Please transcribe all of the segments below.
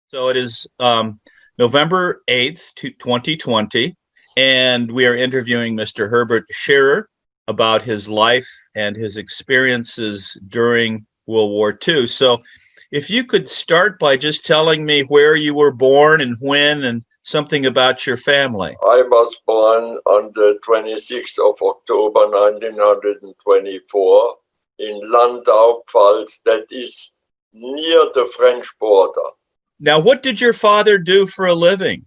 So it is November 8th, 2020, and we are interviewing Mr. Herbert Scherer about his life and his experiences during World War II. So if you could start by just telling me where you were born and when and something about your family. I was born on the 26th of October 1924 in Landau, Pfalz, that is near the French border. Now, what did your father do for a living?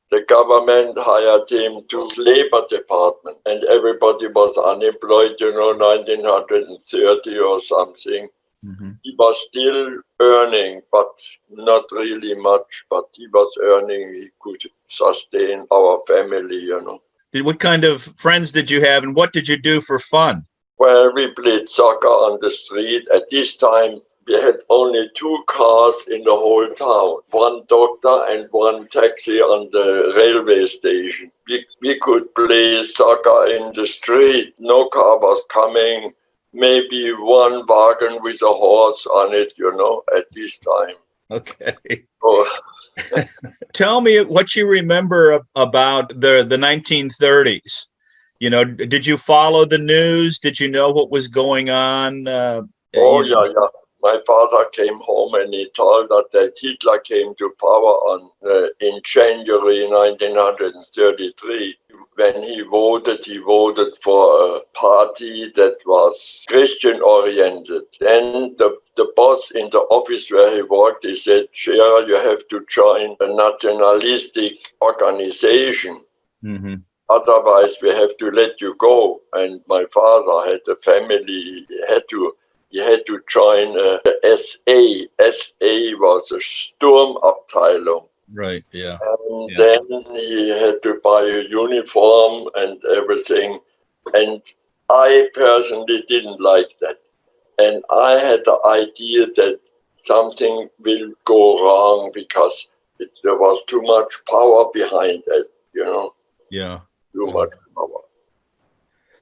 The government hired him to the labor department and everybody was unemployed, 1930 or something. Mm-hmm. He was still earning, but not really much, but he was earning, he could sustain our family, What kind of friends did you have and what did you do for fun? Well, we played soccer on the street. At this time, we had only 2 cars in the whole town, one doctor and one taxi on the railway station. We could play soccer in the street. No car was coming. Maybe one wagon with a horse on it, at this time. Okay. Oh. Tell me what you remember about the 1930s. Did you follow the news? Did you know what was going on? Yeah. My father came home and he told us that Hitler came to power in January 1933. When he voted for a party that was Christian-oriented. Then the boss in the office where he worked, he said, Scherer, you have to join a nationalistic organization. Mm-hmm. Otherwise, we have to let you go. And my father had a family. He had to join the SA. SA was a Sturmabteilung. Right, yeah. And then he had to buy a uniform and everything. And I personally didn't like that. And I had the idea that something will go wrong because there was too much power behind it, Yeah. Too much power.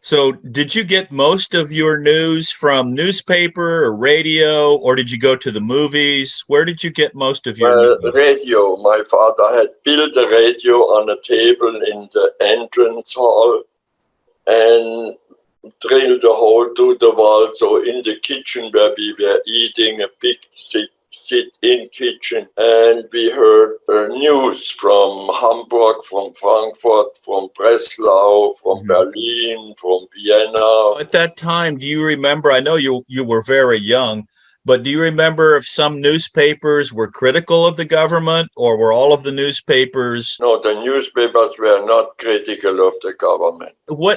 So did you get most of your news from newspaper or radio, or did you go to the movies? Where did you get most of your news? Radio. My father had built a radio on a table in the entrance hall and drilled a hole through the wall. So in the kitchen where we were eating, a big sit-in kitchen, and we heard news from Hamburg, from Frankfurt, from Breslau, from Berlin, from Vienna. At that time, do you remember, I know you were very young, but do you remember if some newspapers were critical of the government, or were all of the newspapers? No, the newspapers were not critical of the government.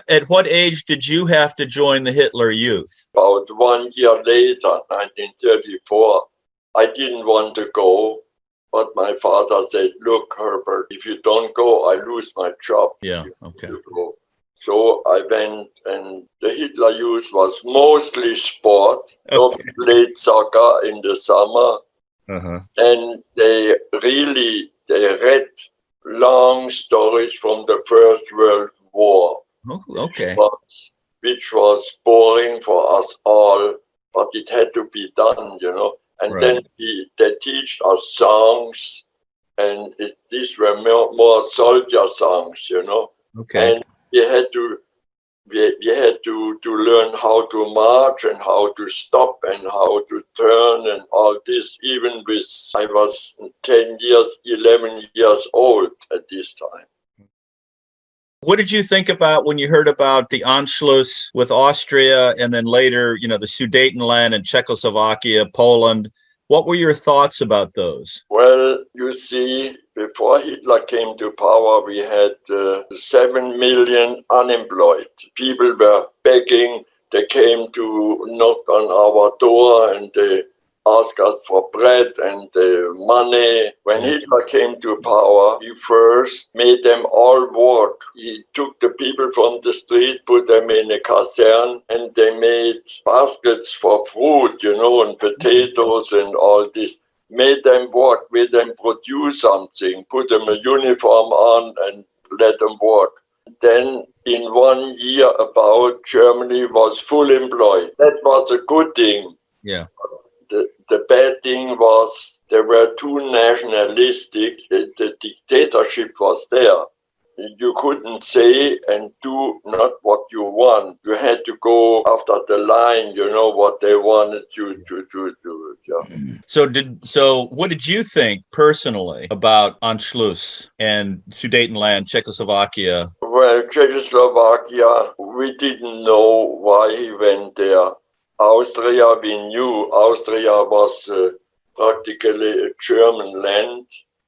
At what age did you have to join the Hitler Youth? About 1 year later, 1934. I didn't want to go, but my father said, look, Herbert, if you don't go, I lose my job. Yeah, okay. So I went, and the Hitler Youth was mostly sport. Okay. We played soccer in the summer, and they read long stories from the First World War. Oh, okay. Which was boring for us all, but it had to be done, And then they teach us songs, and these were more soldier songs, Okay. And we had to learn how to march and how to stop and how to turn and all this. Even with I was 11 years old at this time. What did you think about when you heard about the Anschluss with Austria and then later, the Sudetenland and Czechoslovakia, Poland? What were your thoughts about those? Well, you see, before Hitler came to power, we had 7 million unemployed. People were begging. They came to knock on our door and they asked us for bread and money. When Hitler came to power, he first made them all work. He took the people from the street, put them in a caserne, and they made baskets for fruit, and potatoes and all this. Made them work, made them produce something, put them a uniform on and let them work. Then in 1 year about, Germany was full employed. That was a good thing. Yeah. the bad thing was they were too nationalistic. The dictatorship was there. You couldn't say and do not what you want. You had to go after the line, what they wanted you to do. Yeah. So what did you think personally about Anschluss and Sudetenland, Czechoslovakia? Well, Czechoslovakia, we didn't know why he went there. Austria, we knew Austria was practically a German land.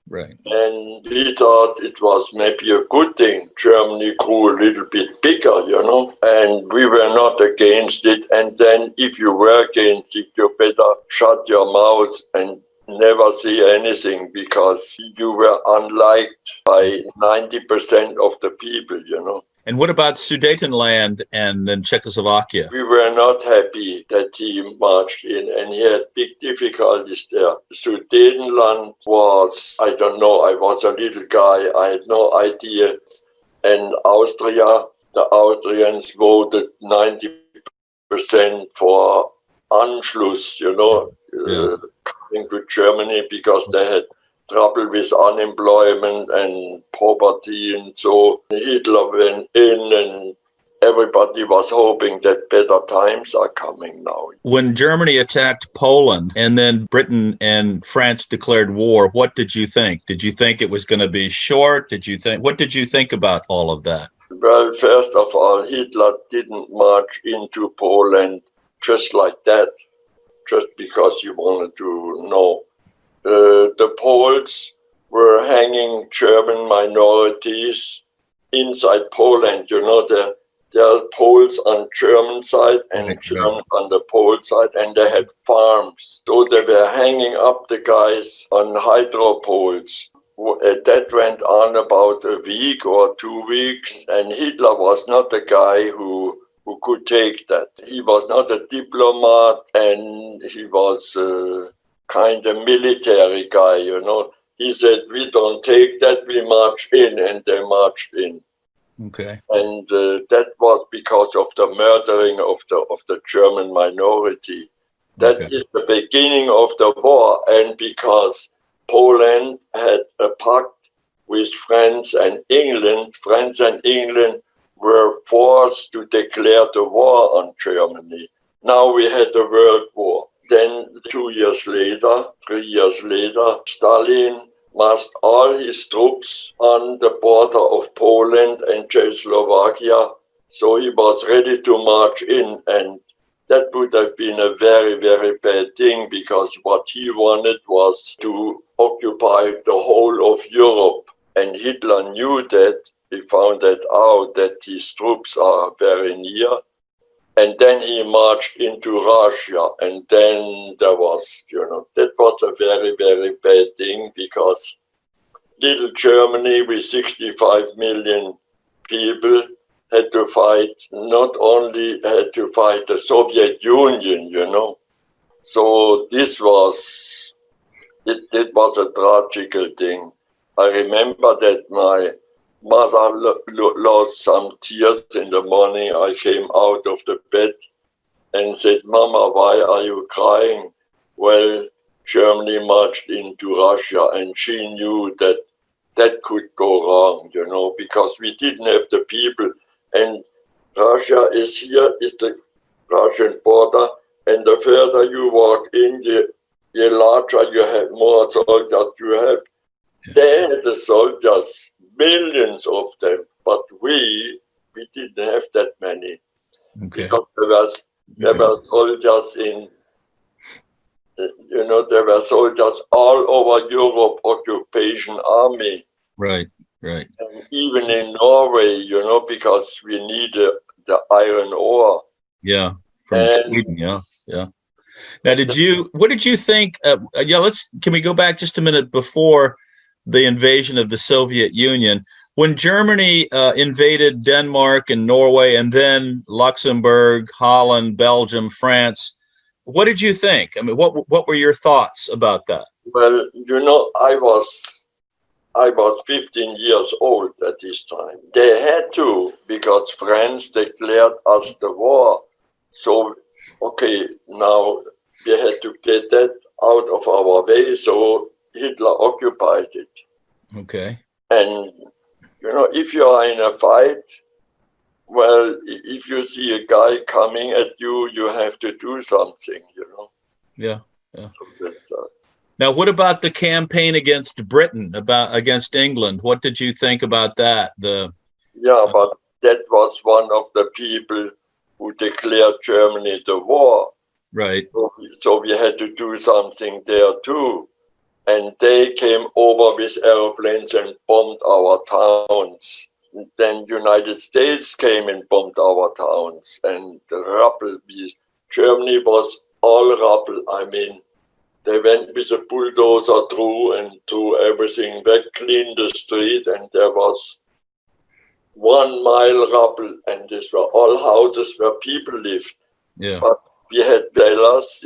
Right. And we thought it was maybe a good thing. Germany grew a little bit bigger, and we were not against it. And then if you were against it, you better shut your mouth and never say anything, because you were unliked by 90% of the people, And what about Sudetenland and then Czechoslovakia? We were not happy that he marched in, and he had big difficulties there. Sudetenland was, I don't know, I was a little guy, I had no idea. And Austria, the Austrians voted 90% for Anschluss, coming to Germany, because they had trouble with unemployment and poverty, and so Hitler went in, and everybody was hoping that better times are coming now. When Germany attacked Poland and then Britain and France declared war, what did you think? Did you think it was going to be short? What did you think about all of that? Well, first of all, Hitler didn't march into Poland just like that, just because he wanted to know. The Poles were hanging German minorities inside Poland. There are Poles on German side and German on the Pole side, and they had farms. So they were hanging up the guys on hydropoles. That went on about a week or 2 weeks, and Hitler was not the guy who could take that. He was not a diplomat, and he was kind of military guy, He said, we don't take that, we march in, and they marched in. Okay. And that was because of the murdering of the German minority. That is the beginning of the war, and because Poland had a pact with France and England were forced to declare the war on Germany. Now we had the World War. Then 3 years later, Stalin massed all his troops on the border of Poland and Czechoslovakia. So he was ready to march in, and that would have been a very, very bad thing, because what he wanted was to occupy the whole of Europe. And Hitler knew that. He found that out, that his troops are very near. And then he marched into Russia, and then there was, that was a very, very bad thing, because little Germany with 65 million people had to fight, not only had to fight the Soviet Union, So this was, it was a tragical thing. I remember that my mother lost some tears in the morning. I came out of the bed and said, Mama, why are you crying? Well, Germany marched into Russia, and she knew that that could go wrong, because we didn't have the people. And Russia is the Russian border, and the further you walk in, the larger you have, more soldiers you have. They had the soldiers, millions of them, but we didn't have that many. Because there were soldiers in, there were soldiers all over Europe, occupation army. Right. And even in Norway, because we need the iron ore. Yeah, from Sweden, yeah. Now, what did you think? Can we go back just a minute before the invasion of the Soviet Union? When Germany invaded Denmark and Norway, and then Luxembourg, Holland, Belgium, France, what did you think? I mean, what were your thoughts about that? Well, I was 15 years old at this time. They had to, because France declared us the war. So, okay, now we had to get that out of our way, so Hitler occupied it. Okay. And, if you are in a fight, well, if you see a guy coming at you, you have to do something, Yeah. Yeah. So that's, Now, what about the campaign against Britain, against England? What did you think about that? but that was one of the people who declared Germany the war. Right. So we had to do something there too. And they came over with aeroplanes and bombed our towns. Then United States came and bombed our towns. And the rubble, Germany was all rubble. I mean, they went with a bulldozer through and threw everything back, cleaned the street, and there was 1 mile rubble, and these were all houses where people lived. Yeah. But we had cellars,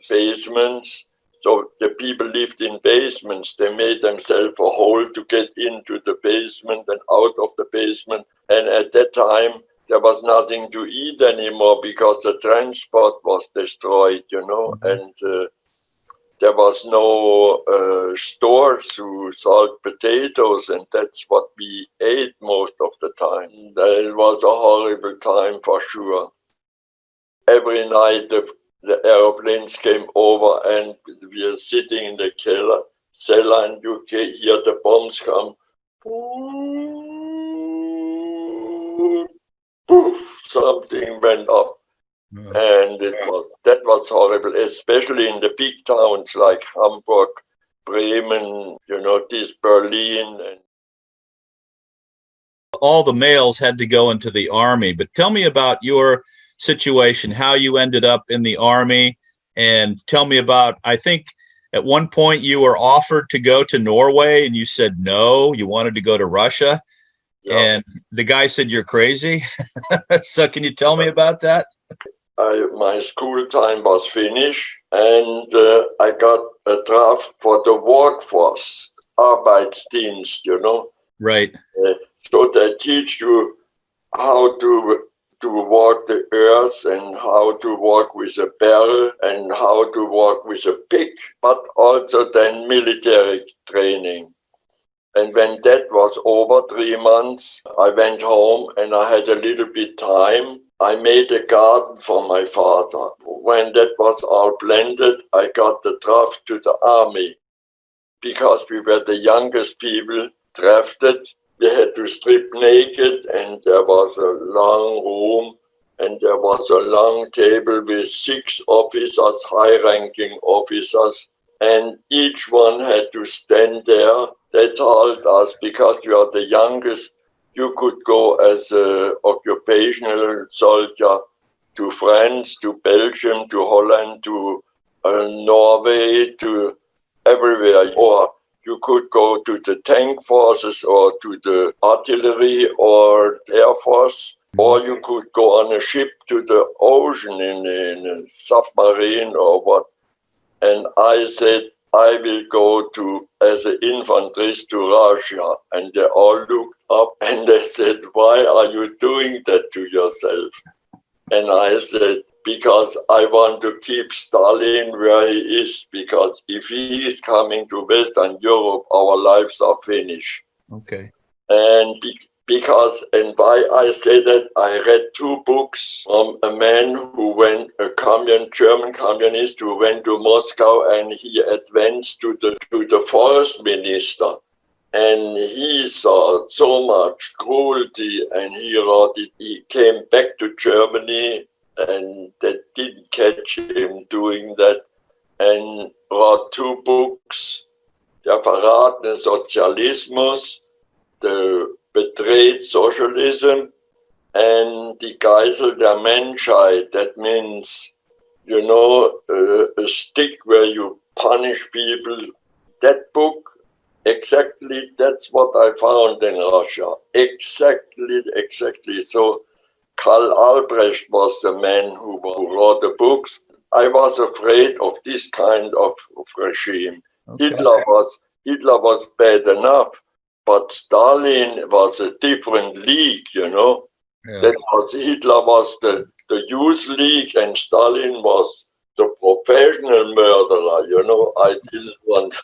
basements. So the people lived in basements. They made themselves a hole to get into the basement and out of the basement. And at that time, there was nothing to eat anymore because the transport was destroyed, and there was no stores to salt potatoes, and that's what we ate most of the time. It was a horrible time for sure. Every night the airplanes came over and we are sitting in the cellar and you can hear the bombs come. Poof, something went up. And that was horrible, especially in the big towns like Hamburg, Bremen, this Berlin. And all the males had to go into the army, but tell me about your situation, how you ended up in the army, and tell me about, I think at one point you were offered to go to Norway and you said no, you wanted to go to Russia. Yeah. And the guy said you're crazy. So can you tell me about that? My school time was finished and I got a draft for the workforce, Arbeitsdienst, Right. So they teach you how to work the earth and how to work with a barrel and how to work with a pick, but also then military training. And when that was over 3 months, I went home and I had a little bit time. I made a garden for my father. When that was all blended, I got the draft to the army. Because we were the youngest people drafted, we had to strip naked, and there was a long room, and there was a long table with 6 officers, high-ranking officers, and each one had to stand there. They told us, because you are the youngest, you could go as an occupational soldier to France, to Belgium, to Holland, to Norway, to everywhere. Or you could go to the tank forces or to the artillery or air force, or you could go on a ship to the ocean in a submarine or what. And I said, I will go as an infanterist to Russia. And they all looked up and they said, why are you doing that to yourself? And I said, because I want to keep Stalin where he is, because if he is coming to Western Europe, our lives are finished. Okay. And and why I say that, I read 2 books from a man who went, German communist who went to Moscow, and he advanced to the forest minister. And he saw so much cruelty, and he wrote it. He came back to Germany, and they didn't catch him doing that, and wrote 2 books, Der verratene Sozialismus, the betrayed socialism, and Die Geisel der Menschheit. That means, a stick where you punish people. That book, exactly, that's what I found in Russia. Exactly. So Karl Albrecht was the man who wrote the books. I was afraid of this kind of regime. Okay. Hitler was bad enough, but Stalin was a different league, Yeah. Hitler was the youth league, and Stalin was the professional murderer, I didn't want.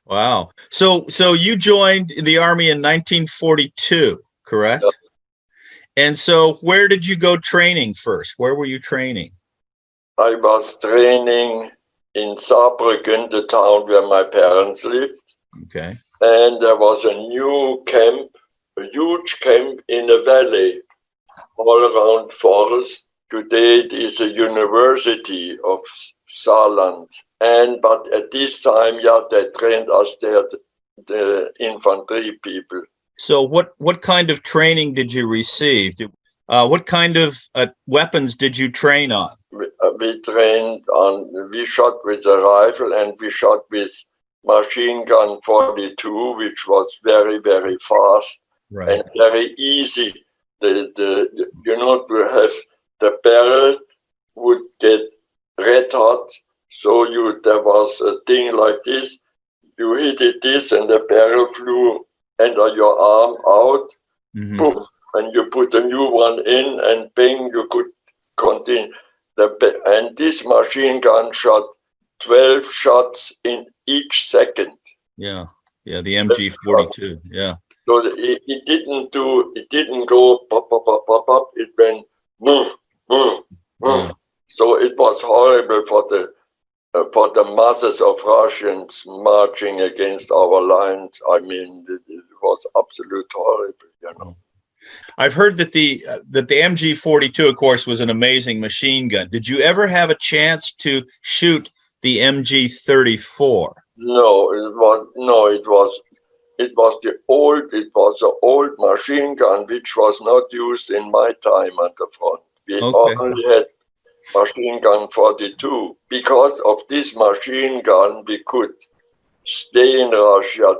Wow. So you joined the Army in 1942, correct? Yeah. And so where did you go training first? Where were you training? I was training in Saarbrücken, the town where my parents lived. Okay. And there was a new camp, a huge camp in a valley all around forest. Today it is a university of Saarland. But at this time, they trained us there, the infantry people. So what kind of training did you receive? What kind of weapons did you train on? We trained on, we shot with a rifle and we shot with machine gun 42, which was very, very fast and very easy. To have the barrel would get red hot. So there was a thing like this. You hit it this and the barrel flew under your arm out, poof, and you put a new one in and bang, you could continue. And this machine gun shot 12 shots in each second. Yeah, the MG42. Yeah. So it didn't go pop, pop, pop, pop, pop. It went boom, boom, boom. Yeah. So it was horrible for the masses of Russians marching against our lines. I mean, it was absolute horrible. I've heard that the MG42, of course, was an amazing machine gun. Did you ever have a chance to shoot the MG34? No, it was the old machine gun which was not used in my time at the front. We only had machine gun 42. Because of this machine gun, we could stay in Russia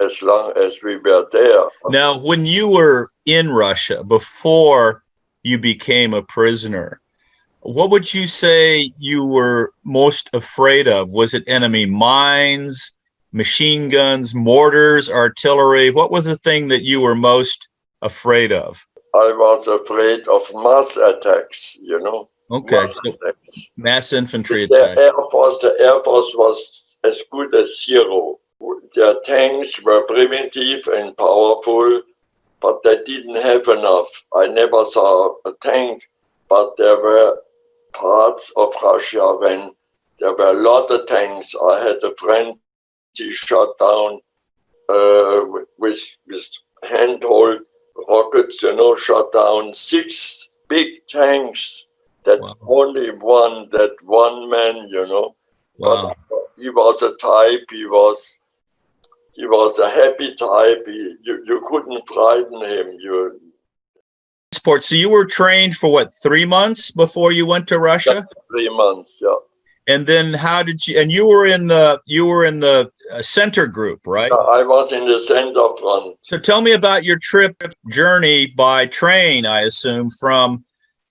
as long as we were there. Now, when you were in Russia before you became a prisoner, what would you say you were most afraid of? Was it enemy mines, machine guns, mortars, artillery? What was the thing that you were most afraid of? I was afraid of mass attacks, Okay, mass infantry attacks. The Air Force was as good as zero. Their tanks were primitive and powerful, but they didn't have enough. I never saw a tank, but there were parts of Russia when there were a lot of tanks. I had a friend, he shot down with handheld rockets, shot down 6 big tanks. That only one man, Wow. But he was a type. He was a happy type. You couldn't frighten him. So you were trained for what, 3 months before you went to Russia? 3 months, yeah. And then how did you? And you were in the center group, right? I was in the center front. So tell me about your journey by train. I assume from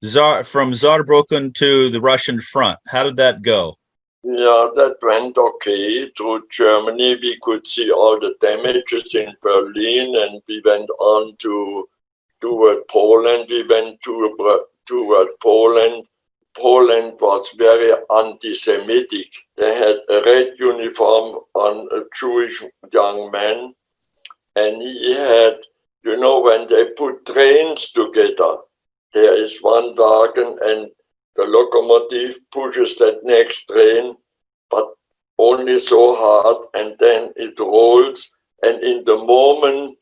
Saarbrücken to the Russian front. How did that go? Yeah, that went okay. Through Germany, we could see all the damages in Berlin, and we went on toward Poland. We went toward Poland. Poland was very anti-Semitic. They had a red uniform on a Jewish young man, and he had, when they put trains together, there is one wagon and the locomotive pushes that next train, but only so hard, and then it rolls. And in the moment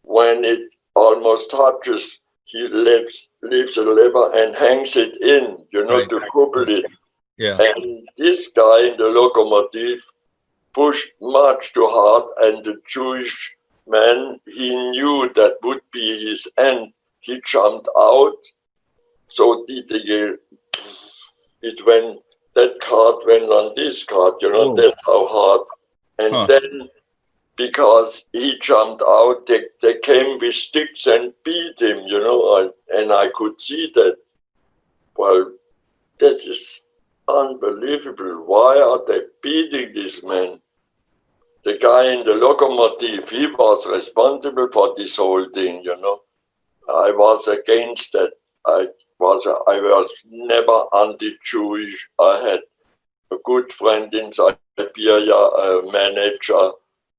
when it almost touches, he lifts a lever and hangs it in, to couple it. Yeah. And this guy in the locomotive pushed much too hard, and the Jewish man, he knew that would be his end. He jumped out, so that card went on this card, that's how hard. And then, because he jumped out, they came with sticks and beat him, and I could see that. Well, this is unbelievable. Why are they beating this man? The guy in the locomotive, he was responsible for this whole thing, I was against that. I was never anti-Jewish. I had a good friend in Siberia, a manager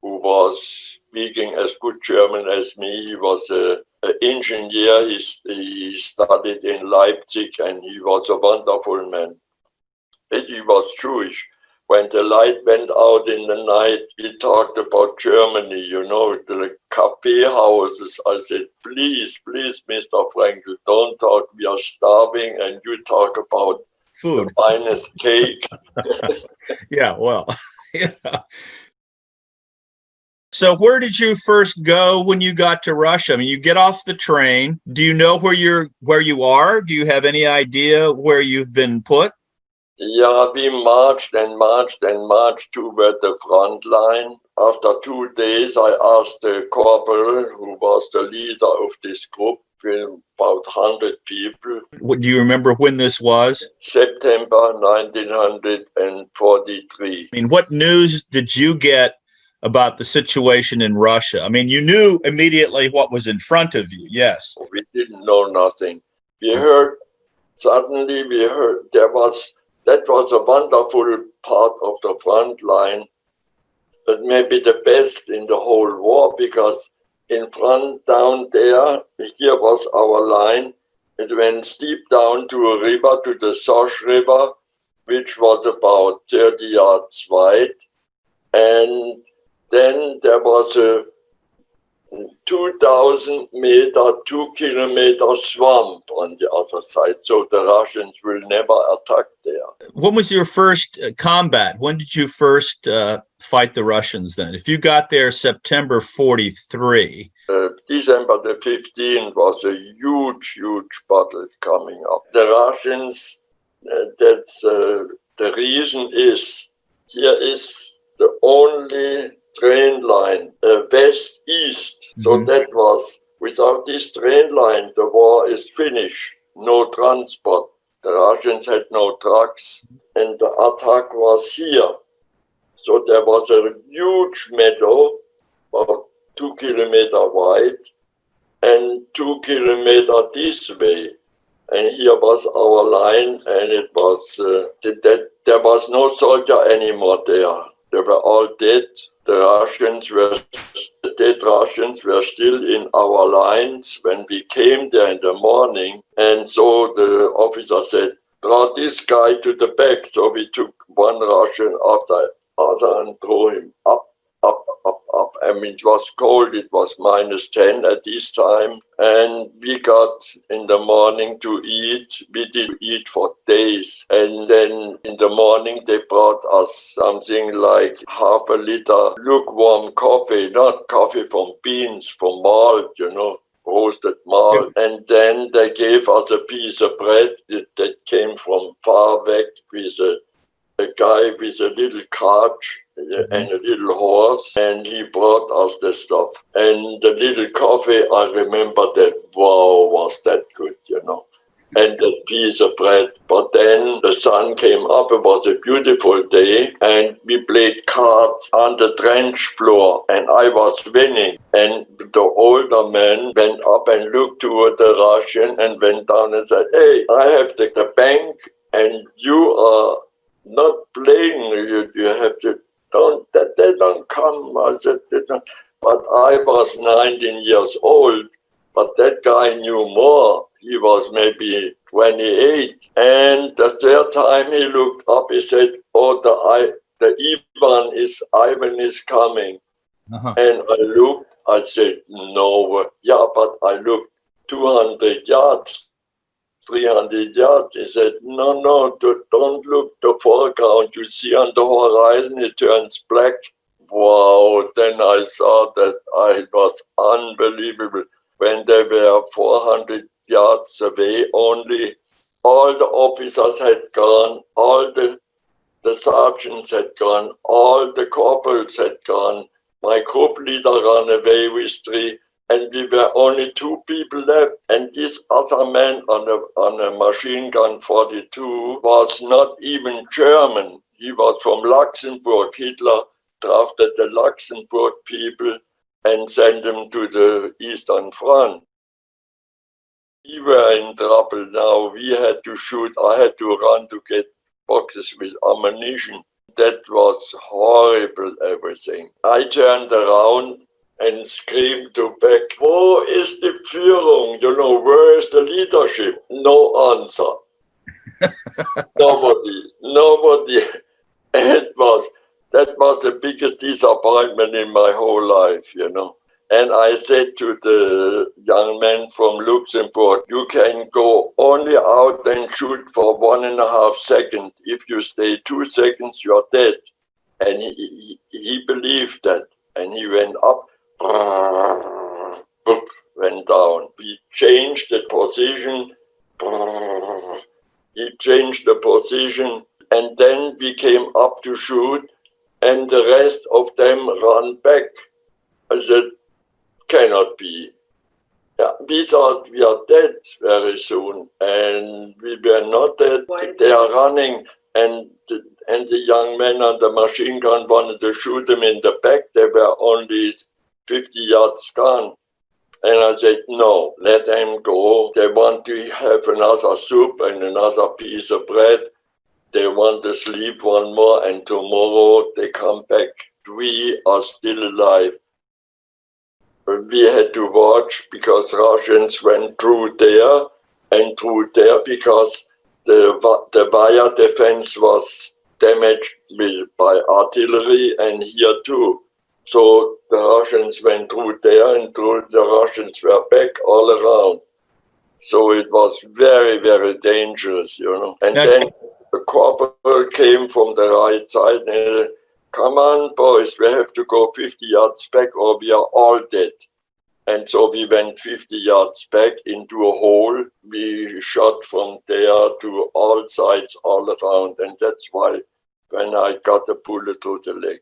who was speaking as good German as me. He was an engineer. He studied in Leipzig, and he was a wonderful man. And he was Jewish. When the light went out in the night, he talked about Germany, the cafe houses. I said, please, Mr. Frankel, don't talk. We are starving, and you talk about Food. the finest cake. Yeah, well, yeah. So where did you first go when you got to Russia? I mean, you get off the train. Do you know where you are? Do you have any idea where you've been put? Yeah, we marched and marched and marched toward the front line. After 2 days, I asked the corporal, who was the leader of this group, with about 100 people. Do you remember when this was? September 1943. I mean, what news did you get about the situation in Russia? I mean, you knew immediately what was in front of you, yes. We didn't know nothing. Suddenly we heard that was a wonderful part of the front line, but maybe the best in the whole war, because in front down there, here was our line. It went steep down to a river, to the Sosh River, which was about 30 yards wide. And then there was a 2,000 meter, 2 kilometer swamp on the other side. So the Russians will never attack there. When was your first combat? When did you first fight the Russians then? If you got there September 43. December the 15th was a huge battle coming up. The Russians, the reason is, here is the only train line, west-east. So that was, without this train line, the war is finished. No transport. The Russians had no trucks, and the attack was here. So there was a huge meadow, about 2 kilometers wide, and 2 kilometers this way. And here was our line, and it was there was no soldier anymore there. They were all dead. The dead Russians were still in our lines when we came there in the morning. And so the officer said, draw this guy to the back. So we took one Russian after other and threw him up. I mean, it was cold. It was -10 at this time. And we got in the morning to eat. We didn't eat for days. And then in the morning, they brought us something like half a liter lukewarm coffee, not coffee from beans, from malt, roasted malt. Yep. And then they gave us a piece of bread that came from far back with a guy with a little cart and a little horse, and he brought us the stuff. And the little coffee, I remember that, wow, was that good, and the piece of bread. But then the sun came up, it was a beautiful day, and we played cards on the trench floor, and I was winning. And the older man went up and looked toward the Russian and went down and said, hey, I have the bank, and you are not playing, you have to, they don't come. I said, they don't. But I was 19 years old, but that guy knew more. He was maybe 28. And the third time he looked up, he said, oh, Ivan is coming. And I looked, I said, no, yeah, but I looked 200 yards. 300 yards. He said, no, don't look the foreground. You see on the horizon, it turns black. Wow, then I saw that it was unbelievable. When they were 400 yards away only, all the officers had gone, all the sergeants had gone, all the corporals had gone. My group leader ran away with 3. And we were only 2 people left. And this other man on a machine gun 42 was not even German. He was from Luxembourg. Hitler drafted the Luxembourg people and sent them to the Eastern Front. We were in trouble now. We had to shoot. I had to run to get boxes with ammunition. That was horrible, everything. I turned around and screamed to back, "Wo ist die Führung? You know, where is the leadership?" No answer. Nobody. That was the biggest disappointment in my whole life, you know. And I said to the young man from Luxembourg, "You can go only out and shoot for 1.5 seconds. If you stay 2 seconds, you're dead." And he believed that. And he went up, went down. We changed the position. He changed the position. And then we came up to shoot, and the rest of them ran back. I said, cannot be. Yeah, we thought we are dead very soon, and we were not dead. They are running, and the young man on the machine gun wanted to shoot them in the back. They were only 50 yards gone. And I said, no, let them go. They want to have another soup and another piece of bread. They want to sleep one more, and tomorrow they come back. We are still alive. We had to watch because Russians went through there and through there because the wire defense was damaged by artillery, and here too. So the Russians went through there, and through the Russians were back all around. So it was very, very dangerous, you know. And then the corporal came from the right side and said, "Come on, boys, we have to go 50 yards back or we are all dead." And so we went 50 yards back into a hole. We shot from there to all sides, all around. And that's why when I got a bullet through the leg.